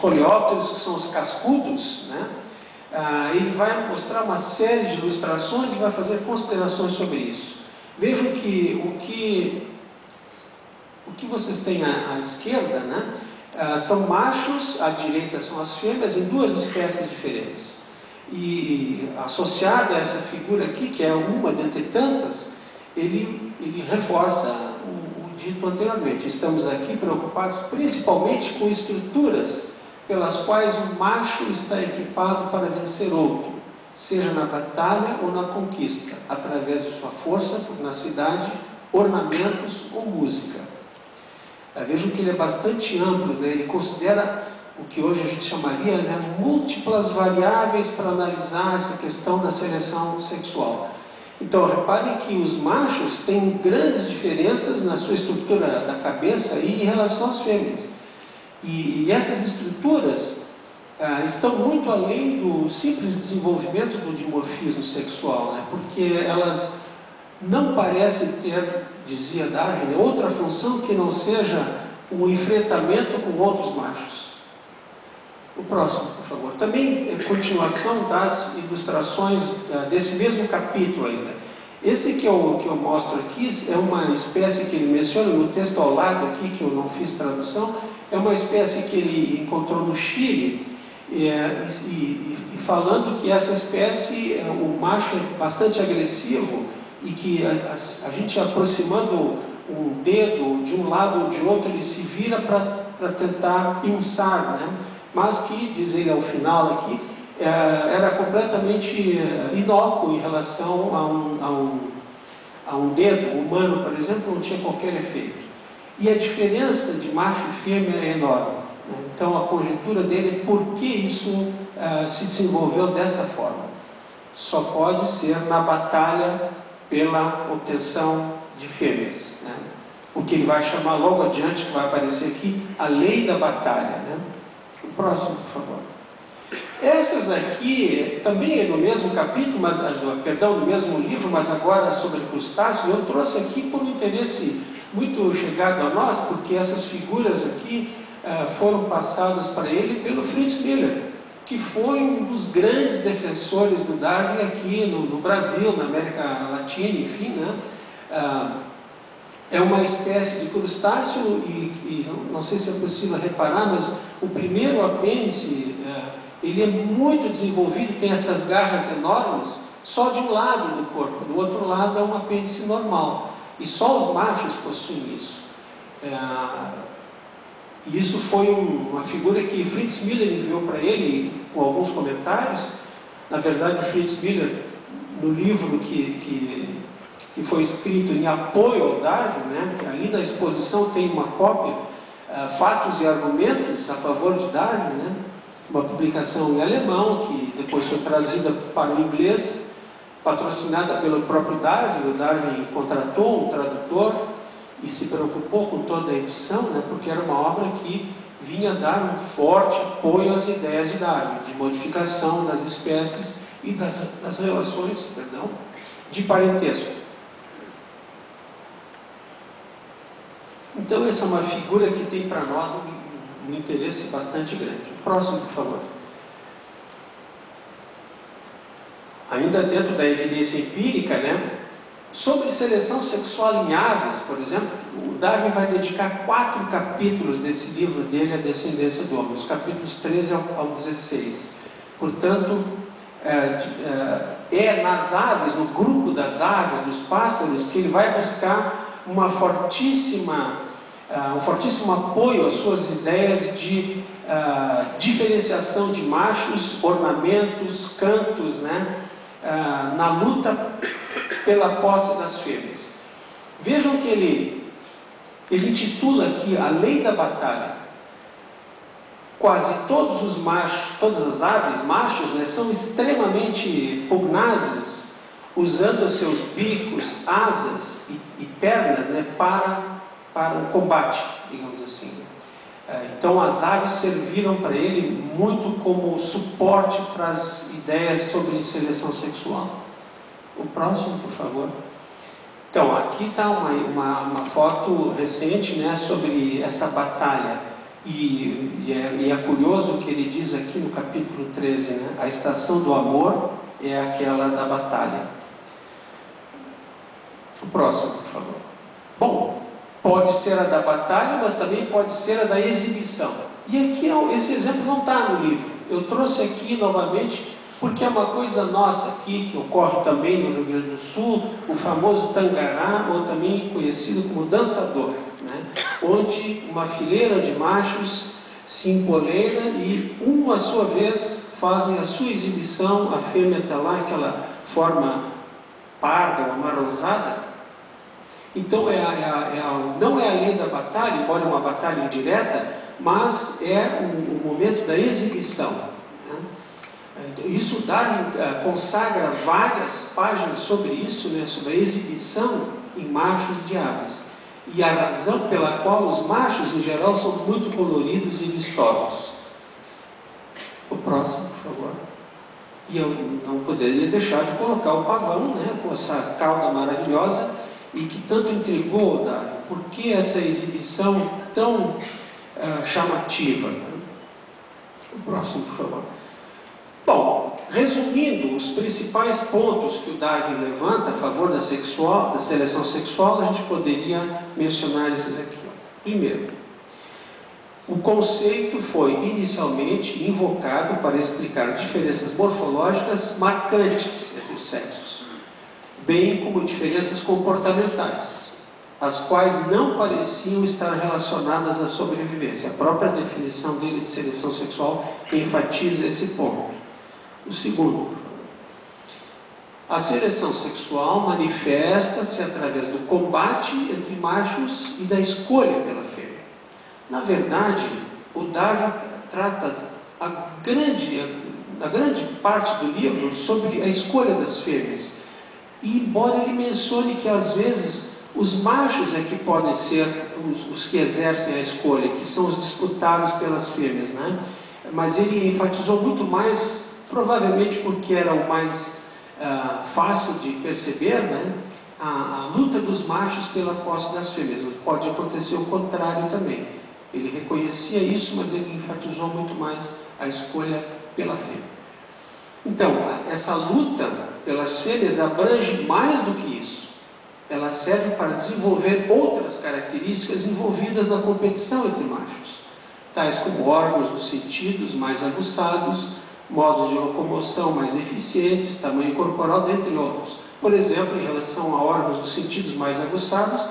coleópteros, que são os cascudos, né? Ele vai mostrar uma série de ilustrações e vai fazer considerações sobre isso. Vejam que o que vocês têm à esquerda, né, são machos, à direita são as fêmeas, em duas espécies diferentes. E associado a essa figura aqui, que é uma dentre tantas, ele reforça o dito anteriormente. Estamos aqui preocupados principalmente com estruturas pelas quais o macho está equipado para vencer outro, seja na batalha ou na conquista, através de sua força, pugnacidade, ornamentos ou música. Vejam que ele é bastante amplo, né? Ele considera o que hoje a gente chamaria, né, múltiplas variáveis para analisar essa questão da seleção sexual. Então, reparem que os machos têm grandes diferenças na sua estrutura da cabeça e em relação às fêmeas. E essas estruturas estão muito além do simples desenvolvimento do dimorfismo sexual, né? Porque elas não parecem ter, dizia Darwin, outra função que não seja o enfrentamento com outros machos. O próximo, por favor. Também é continuação das ilustrações desse mesmo capítulo ainda. Esse que eu mostro aqui é uma espécie que ele menciona no texto ao lado aqui, que eu não fiz tradução, é uma espécie que ele encontrou no Chile, e falando que essa espécie, o macho é bastante agressivo e que a gente aproximando um dedo de um lado ou de outro, ele se vira para tentar pinçar, né? Mas que, diz ele ao final aqui, era completamente inócuo em relação a um dedo humano, por exemplo, não tinha qualquer efeito. E a diferença de macho e fêmea é enorme, né? Então a conjectura dele é por que isso se desenvolveu dessa forma. Só pode ser na batalha pela obtenção de fêmeas, né? O que ele vai chamar logo adiante, que vai aparecer aqui, a lei da batalha, né? O próximo, por favor. Essas aqui também é no mesmo capítulo, mas, perdão, no mesmo livro, mas agora sobre crustáceos. Eu trouxe aqui por um interesse muito chegado a nós, porque essas figuras aqui foram passadas para ele pelo Fritz Miller, que foi um dos grandes defensores do Darwin aqui no Brasil, na América Latina, enfim, né? É uma espécie de crustáceo e não sei se é possível reparar, mas o primeiro apêndice, ele é muito desenvolvido, tem essas garras enormes, só de um lado do corpo, do outro lado é um apêndice normal. E só os machos possuem isso. E isso foi uma figura que Fritz Miller enviou para ele, com alguns comentários. Na verdade, Fritz Miller, no livro que foi escrito em apoio ao Darwin, né? Ali na exposição tem uma cópia, Fatos e Argumentos a favor de Darwin, né? Uma publicação em alemão, que depois foi traduzida para o inglês, patrocinada pelo próprio Darwin. O Darwin contratou um tradutor e se preocupou com toda a edição, né? Porque era uma obra que vinha dar um forte apoio às ideias de Darwin, de modificação das espécies e das relações, perdão, de parentesco. Então essa é uma figura que tem para nós um interesse bastante grande. Próximo, por favor. Ainda dentro da evidência empírica, né? Sobre seleção sexual em aves, por exemplo, o Darwin vai dedicar 4 capítulos desse livro dele à descendência do homem, os capítulos 13 ao 16. Portanto, é nas aves, no grupo das aves, nos pássaros, que ele vai buscar um fortíssimo apoio às suas ideias de diferenciação de machos, ornamentos, cantos, né? Na luta pela posse das fêmeas. Vejam que ele intitula aqui a lei da batalha. Quase todos os machos, todas as aves machos, né, são extremamente pugnazes, usando os seus bicos, asas e pernas, né, para o combate, digamos assim. Então as aves serviram para ele muito como suporte para as ideias sobre seleção sexual. O próximo, por favor. Então, aqui está uma foto recente, né, sobre essa batalha. E é curioso que ele diz aqui no capítulo 13, né? A estação do amor é aquela da batalha. O próximo, por favor. Bom, pode ser a da batalha, mas também pode ser a da exibição. E aqui esse exemplo não está no livro. Eu trouxe aqui novamente porque é uma coisa nossa aqui, que ocorre também no Rio Grande do Sul, o famoso tangará, ou também conhecido como dançador, né? Onde uma fileira de machos se empoleira e, à sua vez, fazem a sua exibição. A fêmea está lá, aquela forma parda, amarronzada. Então, não é a lei da batalha, embora é uma batalha indireta, mas é o momento da exibição, né? Isso Darwin consagra várias páginas sobre isso, né, sobre a exibição em machos de aves. E a razão pela qual os machos, em geral, são muito coloridos e vistosos. O próximo, por favor. E eu não poderia deixar de colocar o pavão, né, com essa cauda maravilhosa, e que tanto intrigou Darwin. Por que essa exibição tão chamativa? O próximo, por favor. Bom, resumindo os principais pontos que o Darwin levanta a favor da seleção sexual, a gente poderia mencionar esses aqui. Primeiro, o conceito foi inicialmente invocado para explicar diferenças morfológicas marcantes entre os sexos, bem como diferenças comportamentais, as quais não pareciam estar relacionadas à sobrevivência. A própria definição dele de seleção sexual enfatiza esse ponto. O segundo, a seleção sexual manifesta-se através do combate entre machos e da escolha pela fêmea. Na verdade, o Darwin trata a grande parte do livro sobre a escolha das fêmeas. E embora ele mencione que às vezes os machos é que podem ser os que exercem a escolha, que são os disputados pelas fêmeas, né? Mas ele enfatizou muito mais, provavelmente porque era o mais fácil de perceber, né? A luta dos machos pela posse das fêmeas. Pode acontecer o contrário também. Ele reconhecia isso, mas ele enfatizou muito mais a escolha pela fêmea. Então, essa luta pelas fêmeas abrange mais do que isso. Ela serve para desenvolver outras características envolvidas na competição entre machos, tais como órgãos dos sentidos mais aguçados, modos de locomoção mais eficientes, tamanho corporal, dentre outros. Por exemplo, em relação a órgãos dos sentidos mais aguçados,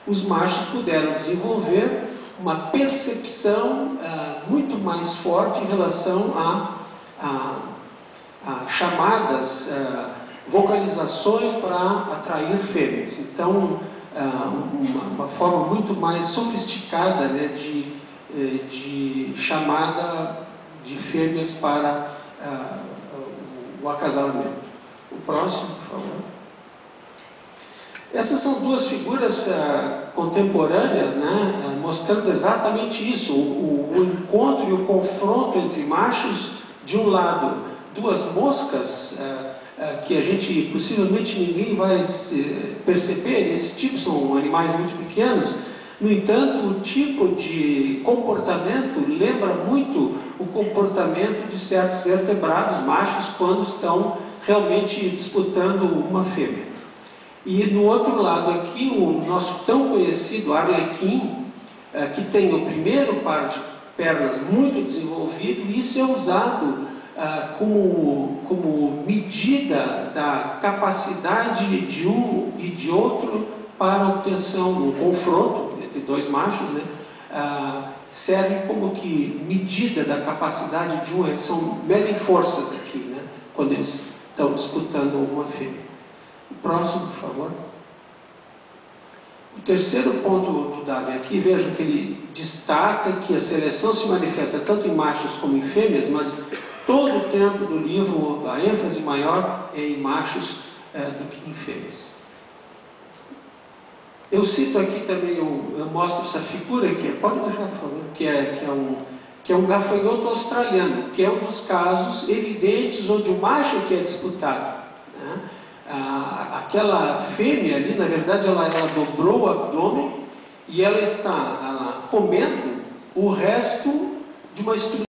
os machos puderam desenvolver uma percepção muito mais forte em relação a chamadas, vocalizações para atrair fêmeas. Então, uma forma muito mais sofisticada, né, de chamada de fêmeas para o acasalamento. O próximo, por favor. Essas são duas figuras contemporâneas, né, mostrando exatamente isso, o encontro e o confronto entre machos. De um lado, duas moscas, que a gente, possivelmente ninguém vai perceber desse tipo, são animais muito pequenos. No entanto, o tipo de comportamento lembra muito o comportamento de certos vertebrados machos quando estão realmente disputando uma fêmea. E no outro lado aqui, o nosso tão conhecido arlequim, que tem o primeiro par de pernas muito desenvolvido, e isso é usado como medida da capacidade de um e de outro para a obtenção, um confronto entre dois machos, né? Serve como que medida da capacidade de um, medem forças aqui, né? Quando eles estão disputando uma fêmea. O próximo, por favor. O terceiro ponto do Darwin aqui, veja que ele destaca que a seleção se manifesta tanto em machos como em fêmeas, mas todo o tempo do livro, a ênfase maior é em machos do que em fêmeas. Eu cito aqui também, eu mostro essa figura aqui, pode deixar, por favor, que é um gafanhoto australiano, que é um dos casos evidentes onde o macho que é disputado, né? Aquela fêmea ali, na verdade, ela dobrou o abdômen e ela está comendo o resto de uma estrutura